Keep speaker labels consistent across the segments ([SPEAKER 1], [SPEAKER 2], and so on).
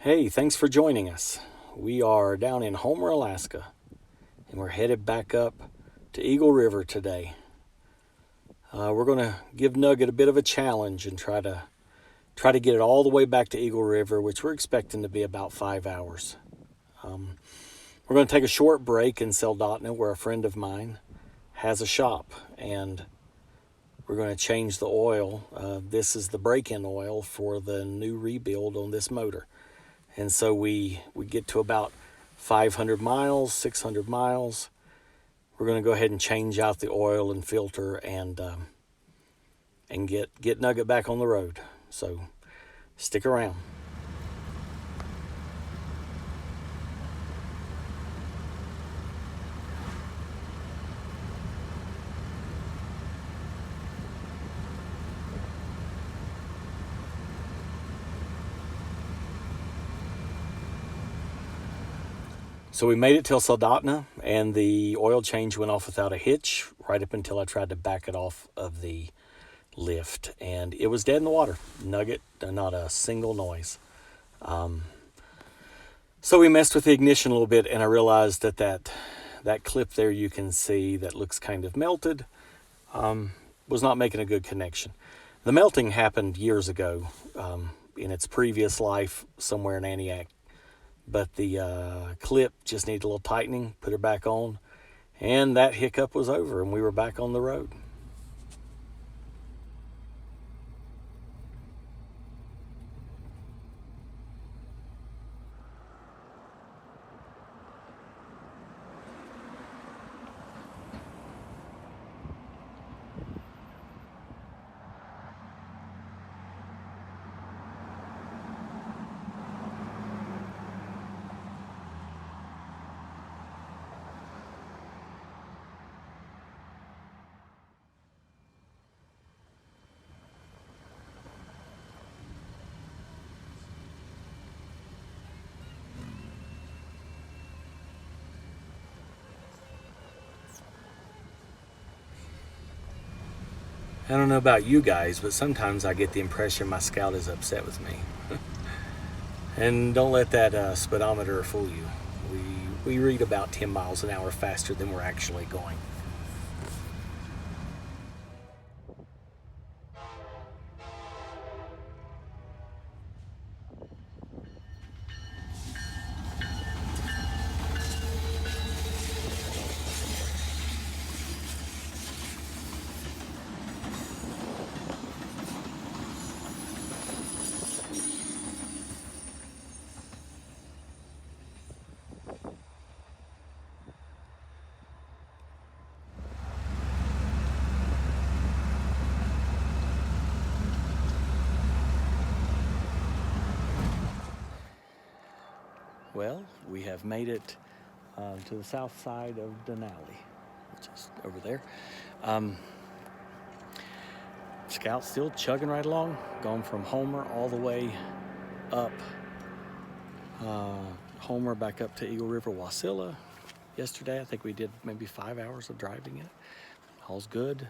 [SPEAKER 1] Hey, thanks for joining us. We are down in Homer, Alaska, and we're headed back up to Eagle River today. We're going to give Nugget a bit of a challenge and try to get it all the way back to Eagle River, which we're expecting to be about 5 hours. We're going to take a short break in Soldotna, where a friend of mine has a shop, and we're going to change the oil. This is the break-in oil for the new rebuild on this motor. And so we get to about 500 miles, 600 miles. We're going to go ahead and change out the oil and filter and get Nugget back on the road. So stick around. So we made it till Soldotna, and the oil change went off without a hitch, right up until I tried to back it off of the lift, and it was dead in the water. Nugget, not a single noise. So we messed with the ignition a little bit, and I realized that clip there you can see that looks kind of melted was not making a good connection. The melting happened years ago in its previous life somewhere in Antioch. But the clip just needed a little tightening, put her back on, and that hiccup was over, and we were back on the road. I don't know about you guys, but sometimes I get the impression my Scout is upset with me. And don't let that speedometer fool you. We read about 10 miles an hour faster than we're actually going. Well, we have made it to the south side of Denali, which is over there. Scout's still chugging right along, going from Homer all the way up Homer back up to Eagle River, Wasilla. Yesterday, I think we did maybe 5 hours of driving it. All's good.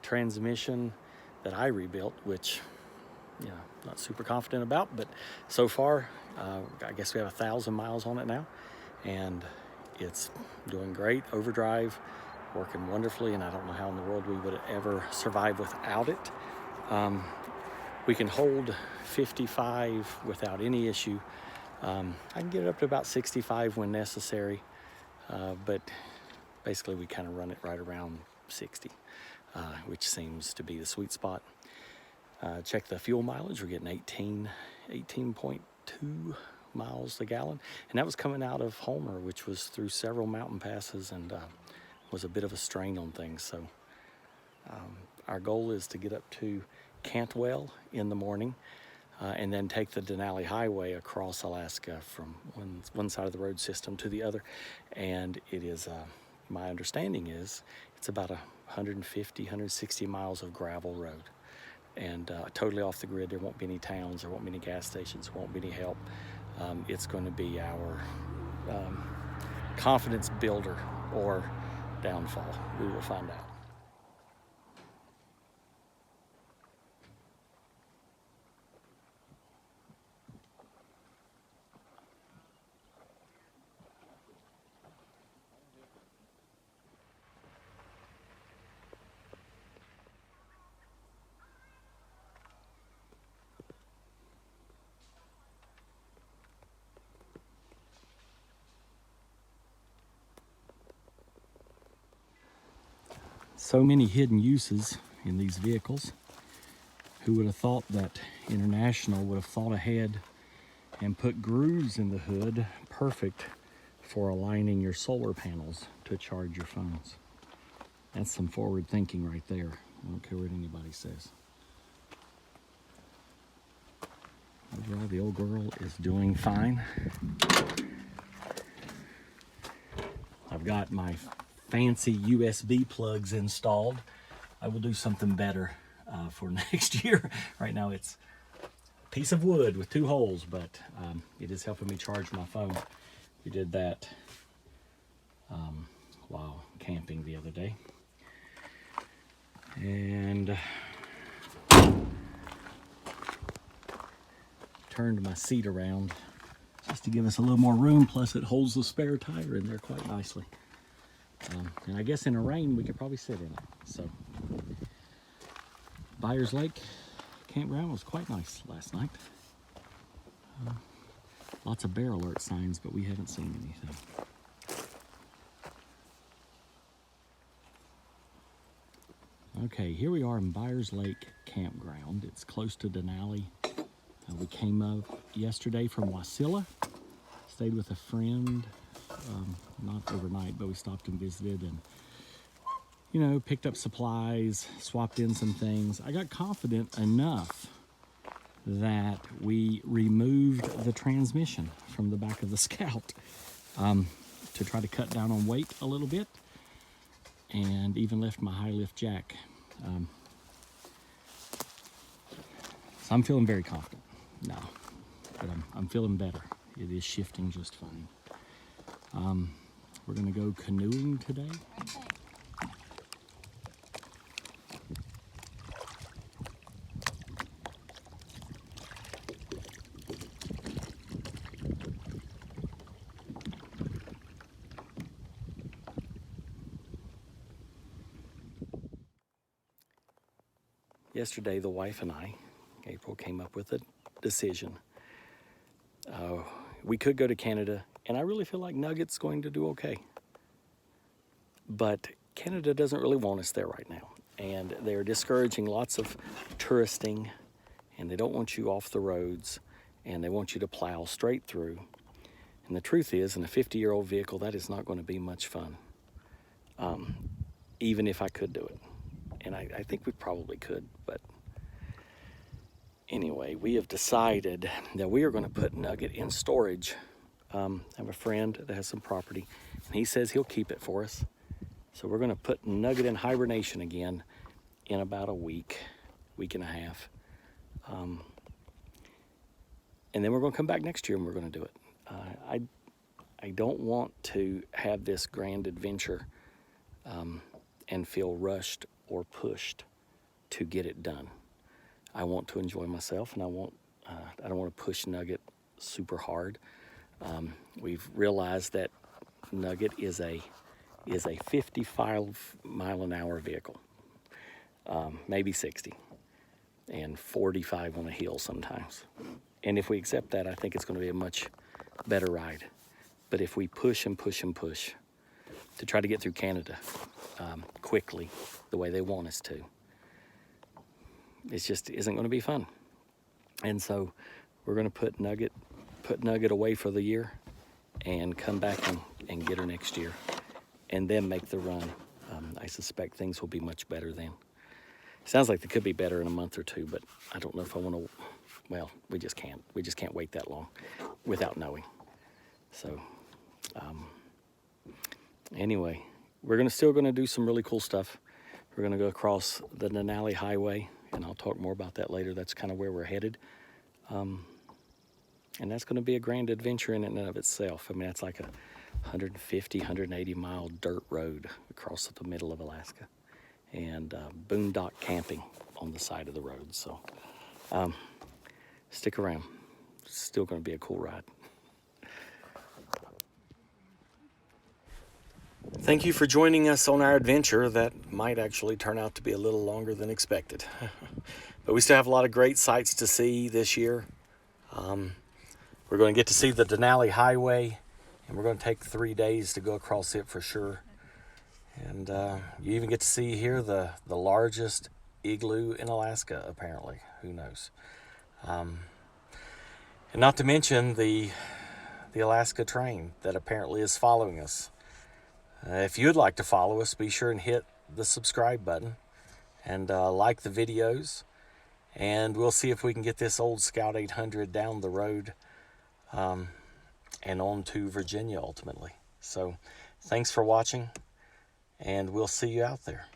[SPEAKER 1] Transmission that I rebuilt, which, not super confident about, but so far, I guess we have 1,000 miles on it now, and it's doing great. Overdrive, working wonderfully, and I don't know how in the world we would ever survive without it. We can hold 55 without any issue. I can get it up to about 65 when necessary, but basically we kind of run it right around 60, which seems to be the sweet spot. Check the fuel mileage. We're getting 18.2 miles a gallon, and that was coming out of Homer, which was through several mountain passes and was a bit of a strain on things. So our goal is to get up to Cantwell in the morning, and then take the Denali Highway across Alaska from one side of the road system to the other. And it is, my understanding is, it's about 150, 160 miles of gravel road. And totally off the grid. There won't be any towns, there won't be any gas stations, there won't be any help. It's going to be our confidence builder or downfall. We will find out. So many hidden uses in these vehicles. Who would have thought that International would have thought ahead and put grooves in the hood, perfect for aligning your solar panels to charge your phones. That's some forward thinking right there. I don't care what anybody says. Overall, the old girl is doing fine. I've got my fancy USB plugs installed. I will do something better for next year. Right now it's a piece of wood with 2 holes, but it is helping me charge my phone. We did that while camping the other day. And turned my seat around just to give us a little more room, plus it holds the spare tire in there quite nicely. And I guess in the rain we could probably sit in it. So Byers Lake campground was quite nice last night. Lots of bear alert signs, but we haven't seen anything. Okay, here we are in Byers Lake campground. It's close to Denali. We came up yesterday from Wasilla, stayed with a friend, not overnight, but we stopped and visited and, you know, picked up supplies, swapped in some things. I got confident enough that we removed the transmission from the back of the Scout to try to cut down on weight a little bit, and even left my high lift jack. So I'm feeling very confident now, but I'm feeling better. It is shifting just fine. We're gonna go canoeing today. Yesterday, the wife and I, April, came up with a decision. We could go to Canada, and I really feel like Nugget's going to do okay. But Canada doesn't really want us there right now, and they're discouraging lots of touristing, and they don't want you off the roads, and they want you to plow straight through. And the truth is, in a 50-year-old vehicle, that is not going to be much fun, even if I could do it. And I think we probably could, but anyway, we have decided that we are going to put Nugget in storage. I have a friend that has some property, and he says he'll keep it for us. So we're going to put Nugget in hibernation again in about a week and a half. And then we're going to come back next year and we're going to do it. I don't want to have this grand adventure and feel rushed or pushed to get it done. I want to enjoy myself, and I don't want to push Nugget super hard. We've realized that Nugget is a 55-mile-an-hour vehicle, maybe 60, and 45 on a hill sometimes. And if we accept that, I think it's going to be a much better ride. But if we push and push and push to try to get through Canada quickly, the way they want us to, it just isn't going to be fun. And so we're going to put Nugget away for the year and come back and get her next year, and then make the run. I suspect things will be much better then. Sounds like they could be better in a month or two, but I don't know if I want to. Well, we just can't wait that long without knowing. So anyway, we're still going to do some really cool stuff. We're going to go across the Denali Highway, and I'll talk more about that later. That's kind of where we're headed. And that's going to be a grand adventure in and of itself. I mean, it's like a 150, 180 mile dirt road across the middle of Alaska, and boondock camping on the side of the road. So stick around. It's still going to be a cool ride. Thank you for joining us on our adventure that might actually turn out to be a little longer than expected. But we still have a lot of great sights to see this year. We're going to get to see the Denali Highway, and we're going to take 3 days to go across it for sure. And you even get to see here the largest igloo in Alaska, apparently. Who knows? And not to mention the Alaska train that apparently is following us. If you'd like to follow us, be sure and hit the subscribe button and like the videos. And we'll see if we can get this old Scout 800 down the road and on to Virginia ultimately. So thanks for watching, and we'll see you out there.